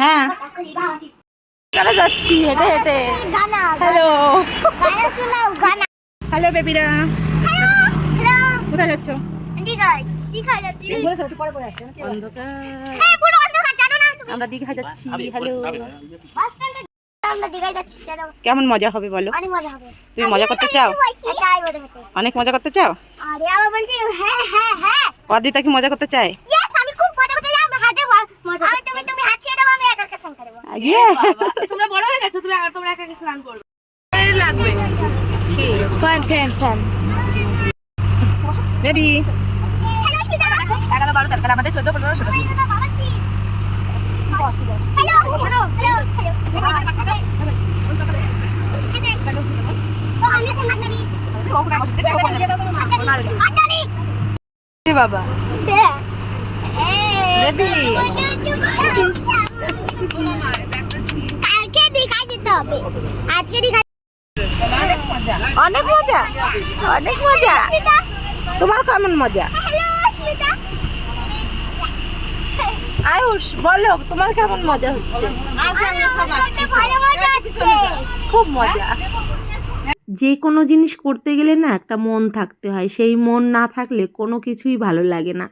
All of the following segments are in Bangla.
হ্যাঁ চলে যাচ্ছি হেঁটে হেঁটে। হ্যালো হ্যালো বেবিরা, কোথায় যাচ্ছ? আমরা দীঘা যাচ্ছি। হ্যালো, কেমন মজা হবে বলো? তুমি মজা করতে চাও? অনেক মজা করতে চাও? অদিতা কি মজা করতে চায়? তোমরা বড় হয়ে গেছো, তোমরা একা একা স্নান করবে লাগবে বেবি। 11, 12, 13 আমাদের 14, 15, 16। বাবা বেবি কালকে দীঘা যেতে হবে, আজকে দীঘা অনেক মজা, অনেক মজা। তোমার কেমন মজা? আয়ুষ বলো তোমার কেমন মজা হচ্ছে? খুব মজা। যে কোনো জিনিস করতে গেলে না একটা মন থাকতে হয়, সেই মন না থাকলে কোনো কিছুই ভালো লাগে না।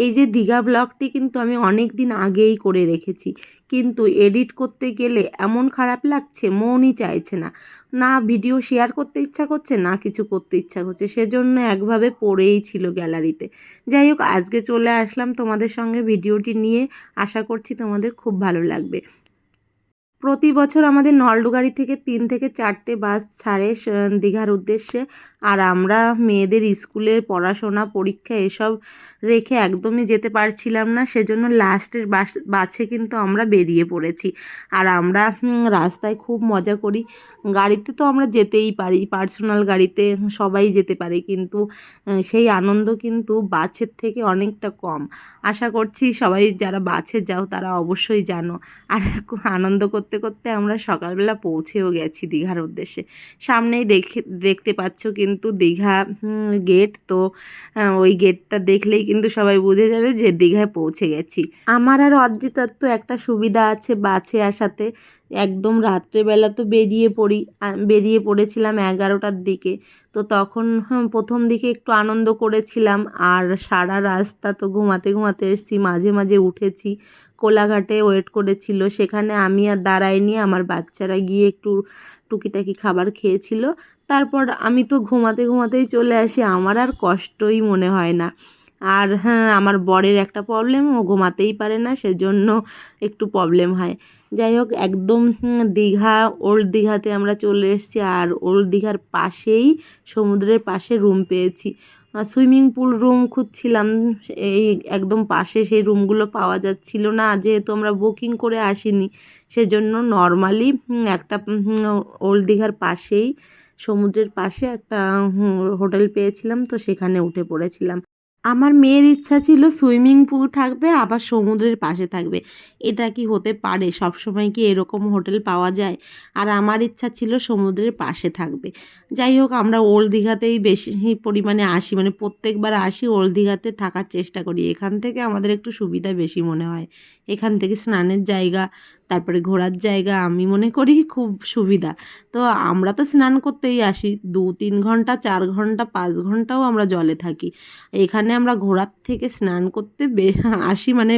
এই যে দীঘা ব্লগটি কিন্তু আমি অনেক দিন আগেই করে রেখেছি, কিন্তু এডিট করতে গেলে এমন খারাপ লাগছে, মনই চাইছে না, না ভিডিও শেয়ার করতে ইচ্ছা করছে, না কিছু করতে ইচ্ছা করছে, সেজন্য একভাবে পড়েই ছিল গ্যালারিতে। যাই হোক, আজকে চলে আসলাম তোমাদের সঙ্গে ভিডিওটি নিয়ে, আশা করছি তোমাদের খুব ভালো লাগবে। প্রতি বছর আমাদের নলডুগাড়ি থেকে 3 থেকে 4টে বাস ছাড়ে দীঘার উদ্দেশ্যে, আর আমরা মেয়েদের স্কুলের পড়াশোনা পরীক্ষা এসব রেখে একদমই যেতে পারছিলাম না, সেজন্য লাস্টের বাসে কিন্তু আমরা বেরিয়ে পড়েছি। আর আমরা রাস্তায় খুব মজা করি। গাড়িতে তো আমরা যেতেই পারি, পার্সোনাল গাড়িতে সবাই যেতে পারে, কিন্তু সেই আনন্দ কিন্তু বাসের থেকে অনেকটা কম। আশা করছি সবাই যারা বাসে যাও তারা অবশ্যই জানো। আর আনন্দ করতে করতে আমরা সকালবেলা পৌঁছেও গেছি দীঘার উদ্দেশ্যে। সামনেই দেখতে পাচ্ছ কিন্তু দীঘা গেট, তো ওই গেটটা দেখলেই কিন্তু সবাই বুঝে যাবে যে দীঘায় পৌঁছে গেছি। আমার আর অর্জিতার তো একটা সুবিধা আছে বাসে আসাতে, একদম রাত্রেবেলা তো বেরিয়ে পড়েছিলাম 11টার দিকে। তো তখন প্রথম দিকে একটু আনন্দ করেছিলাম, আর সারা রাস্তা তো ঘুমাতে ঘুমাতে এসেছি, মাঝে মাঝে উঠেছি। কোলাঘাটে ওয়েট করেছিল, সেখানে আমি আর দাঁড়াইনি, আমার বাচ্চারা গিয়ে একটু টুকিটাকি খাবার খেয়েছিল। তারপর আমি তো ঘুমাতে ঘুমাতেই চলে আসি, আমার আর কষ্টই মনে হয় না। আর হ্যাঁ, আমার বরের একটা প্রবলেম, ও ঘুমাতেই পারে না, সেজন্য একটু প্রবলেম হয়। যাই হোক, একদম দীঘা ওল্ড দীঘাতে আমরা চলে এসেছি, আর ওল্ড দীঘার পাশেই সমুদ্রের পাশে রুম পেয়েছি। সুইমিং পুল রুম খুঁজছিলাম, এই একদম পাশে সেই রুমগুলো পাওয়া যাচ্ছিল না, যেহেতু আমরা বুকিং করে আসিনি, সেজন্য নর্মালি একটা ওল্ড দীঘার পাশেই সমুদ্রের পাশে একটা হোটেল পেয়েছিলাম, তো সেখানে উঠে পড়েছিলাম। আমার মেয়ের ইচ্ছা ছিল সুইমিং পুল থাকবে আবার সমুদ্রের পাশে থাকবে, এটা কি হতে পারে? সবসময় কি এরকম হোটেল পাওয়া যায়? আর আমার ইচ্ছা ছিল সমুদ্রের পাশে থাকবে। যাই হোক, আমরা ওল্ড দীঘাতেই বেশি পরিমাণে আসি, মানে প্রত্যেকবার আসি ওল্ড দীঘাতে থাকার চেষ্টা করি। এখান থেকে আমাদের একটু সুবিধা বেশি মনে হয়, এখান থেকে স্নানের জায়গা, তারপরে ঘোরার জায়গা আমি মনে করি খুব সুবিধা। তো আমরা তো স্নান করতেই আসি 2-3 ঘন্টা, 4 ঘন্টা, 5 ঘন্টাও আমরা জলে থাকি। এখানে আমরা ঘোরার থেকে স্নান করতে আসি, মানে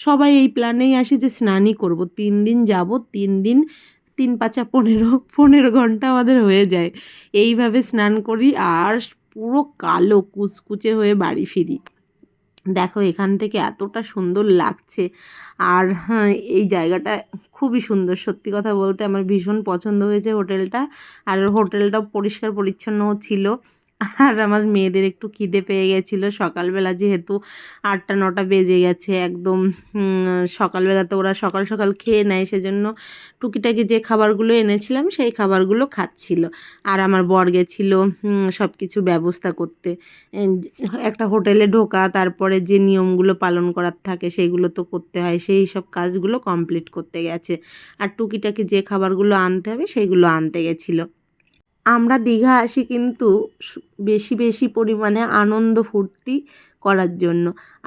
সবাই এই প্ল্যানেই আসি যে স্নানই করব। 3 দিন যাব, 3 দিন 3 5 15 ঘন্টা আমাদের হয়ে যায় এইভাবে স্নান করি, আর পুরো কালো কুচকুচে হয়ে বাড়ি ফিরি। দেখো এখান থেকে এতটা সুন্দর লাগছে, আর হ্যাঁ, এই জায়গাটা খুবই সুন্দর। সত্যি কথা বলতে আমার ভীষণ পছন্দ হয়েছে হোটেলটা, আর হোটেলটাও পরিষ্কার পরিচ্ছন্নও ছিল। আর আমার মেয়েদের একটু খিদে পেয়ে গেছিলো সকালবেলা, যেহেতু 8টা 9টা বেজে গেছে একদম। সকালবেলা তো ওরা সকাল সকাল খেয়ে নেয়, সেজন্য টুকিটাকি যে খাবারগুলো এনেছিলাম সেই খাবারগুলো খাচ্ছিল। আর আমার বর গেছিলো সব কিছু ব্যবস্থা করতে, একটা হোটেলে ঢোকা, তারপরে যে নিয়মগুলো পালন করার থাকে সেগুলো তো করতে হয়, সেই সব কাজগুলো কমপ্লিট করতে গেছে। আর টুকিটাকি যে খাবারগুলো আনতে হবে সেগুলো আনতে গেছিলো। আমরা দীঘা আসি কিন্তু বেশি বেশি পরিমাণে আনন্দ ফুর্তি করার জন্য।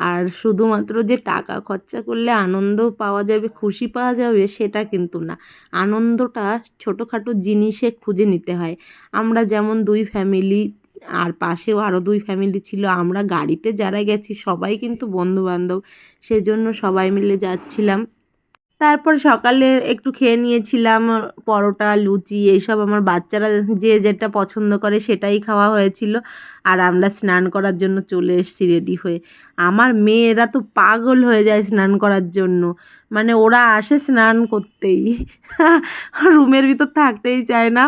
আর শুধুমাত্র যে টাকা খরচা করলে আনন্দ পাওয়া যাবে, খুশি পাওয়া যাবে, সেটা কিন্তু না। আনন্দটা ছোটোখাটো জিনিসে খুঁজে নিতে হয়। আমরা যেমন 2 ফ্যামিলি, আর পাশেও আরও 2 ফ্যামিলি ছিল, আমরা গাড়িতে যারা গেছি সবাই কিন্তু বন্ধুবান্ধব, সেজন্য সবাই মিলে যাচ্ছিলাম। তারপর সকালে একটু খেয়ে নিয়েছিলাম পরোটা, লুচি, এইসব আমার বাচ্চারা যে যেটা পছন্দ করে সেটাই খাওয়া হয়েছিল। আর আমরা স্নান করার জন্য চলে এসেছি রেডি হয়ে। আমার মেয়েরা তো পাগল হয়ে যায় স্নান করার জন্য, মানে ওরা আসে স্নান করতেই, রুমের ভিতর থাকতেই চায় না,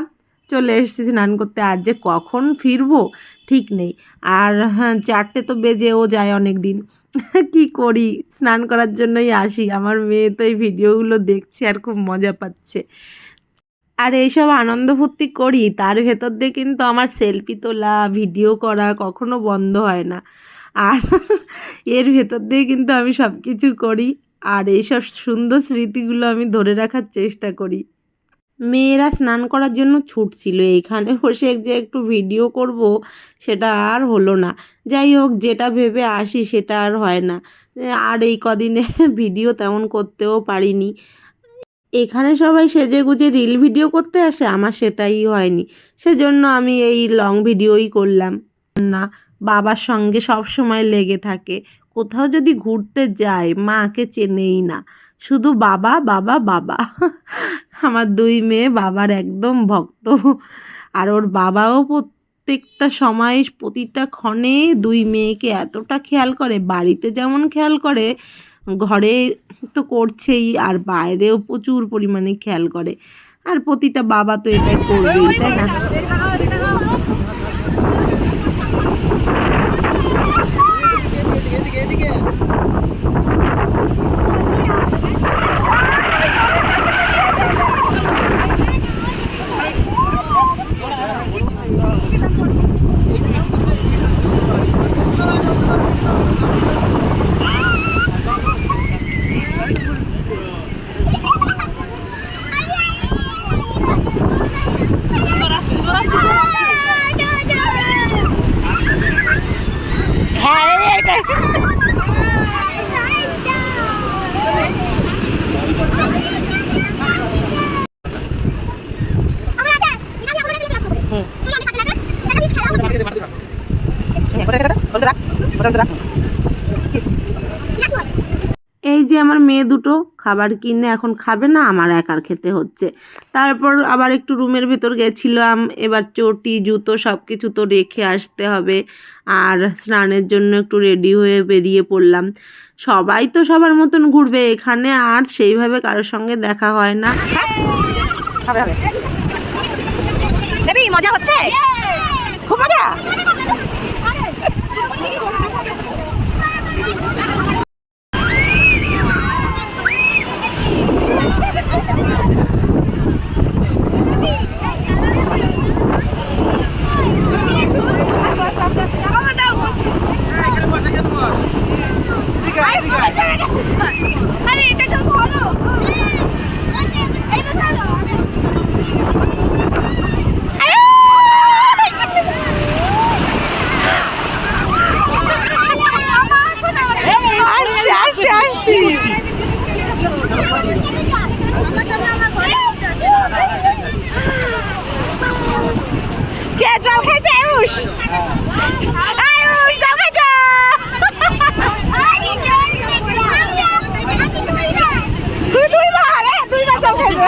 চলে এসেছি স্নান করতে। আর যে কখন ফিরবো ঠিক নেই। আর হ্যাঁ, 4টে তো বেজেও যায় অনেক দিন। কি করি, স্নান করার জন্যই আসি। আমার মেয়ে তো এই ভিডিওগুলো দেখছে আর খুব মজা পাচ্ছে। আর এইসব আনন্দ ফুর্তি করি, তার ভেতর দিয়ে কিন্তু আমার সেলফি তোলা, ভিডিও করা কখনো বন্ধ হয় না। আর এর ভেতর দিয়ে কিন্তু আমি সব কিছু করি, আর এইসব সুন্দর স্মৃতিগুলো আমি ধরে রাখার চেষ্টা করি। মেয়েরা স্নান করার জন্য ছুটছিল, এইখানে বসে যে একটু ভিডিও করব সেটা আর হলো না। যাই হোক, যেটা ভেবে আসি সেটা আর হয় না। আর এই কদিনে ভিডিও তেমন করতেও পারিনি। এখানে সবাই সেজেগুজে রিল ভিডিও করতে আসে, আমার সেটাই হয়নি। সেজন্য আমি এই লং ভিডিওই করলাম। না, বাবার সঙ্গে সব সময় লেগে থাকে। কোথাও যদি ঘুরতে যায় মাকে চেনেই না, শুধু বাবা বাবা বাবা। আমার 2 মেয়ে বাবার একদম ভক্ত। আর ওর বাবাও প্রত্যেকটা সময়, প্রতিটা ক্ষণে 2 মেয়েকে এতটা খেয়াল করে, বাড়িতে যেমন খেয়াল করে ঘরে তো করছেই, আর বাইরেও প্রচুর পরিমাণে খেয়াল করে। আর প্রতিটা বাবা তো এটা করবেই, তাই না? এই যে আমার মেয়ে দুটো খাবার কিনে এখন খাবে না, আমার একার খেতে হচ্ছে। তারপর আবার একটু রুমের ভেতর গেছিলাম, এবার চটি জুতো সব কিছু তো রেখে আসতে হবে। আর স্নানের জন্য একটু রেডি হয়ে বেরিয়ে পড়লাম। সবাই তো সবার মতন ঘুরবে এখানে, আর সেইভাবে কারোর সঙ্গে দেখা হয় না। মজা হচ্ছে, খুব মজা। কে জল খাইছে? আয়ুষ, আয়ুষ জল খাইছে। তুই 2 বার, 2 বার জল খাইছে।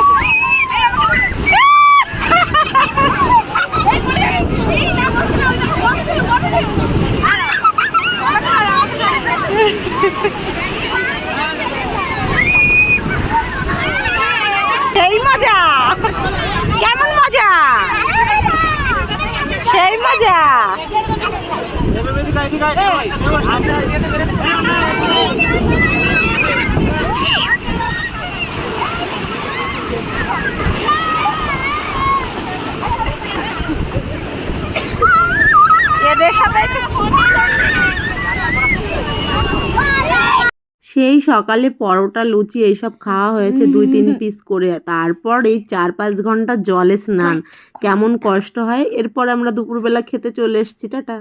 সেই মজা, কেমন মজা, সেই মজা। এদের সাথে সেই সকালে পরোটা লুচি এইসব খাওয়া হয়েছে 2-3 পিস করে, তারপর এই 4-5 ঘন্টা জলে স্নান, কেমন কষ্ট হয়। এরপর আমরা দুপুরবেলা খেতে চলে এসেছি, টাটা।